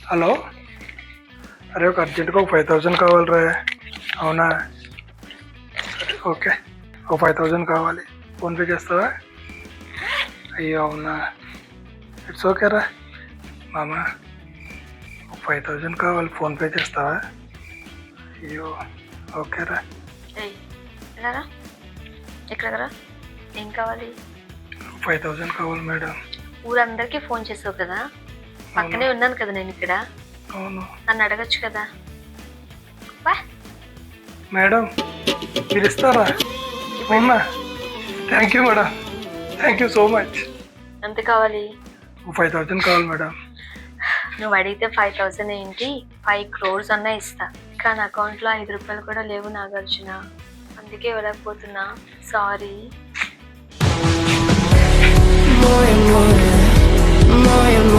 Hello, అరే ఒక అర్జెంట్గా ఒక 5,000 కావాలిరా. అవునా, ఓకే. ఒక 5,000 కావాలి, ఫోన్పే చేస్తావా? అయ్యో అవునా, ఇట్స్ ఓకే రా మామ. ఒక 5,000 కావాలి, ఫోన్పే చేస్తావా? అయ్యో ఓకే రా. ఎలారా ఎక్కడరా ఏం కావాలి? 5,000 కావాలి మేడం. ఊరందరికీ ఫోన్ చేసావు కదా, పక్కనే ఉన్నాను కదా నేను ఇక్కడ. అవును నన్ను అడగచ్చు కదా. వా మేడం, మీరు ఇస్తారా? అవునా, thank you madam, thank you so much. ఎంత కావాలి? 5,000 కావాలి మేడం. నువ్వు అడిగితే 5,000 ఏంటి, 5 crores అన్నా ఇస్తా. కానీ అకౌంట్లో 5 రూపాయలు కూడా లేవు నాగార్జున, అందుకే ఇవ్వలేకపోతున్నా. Sorry. More and more, more and more.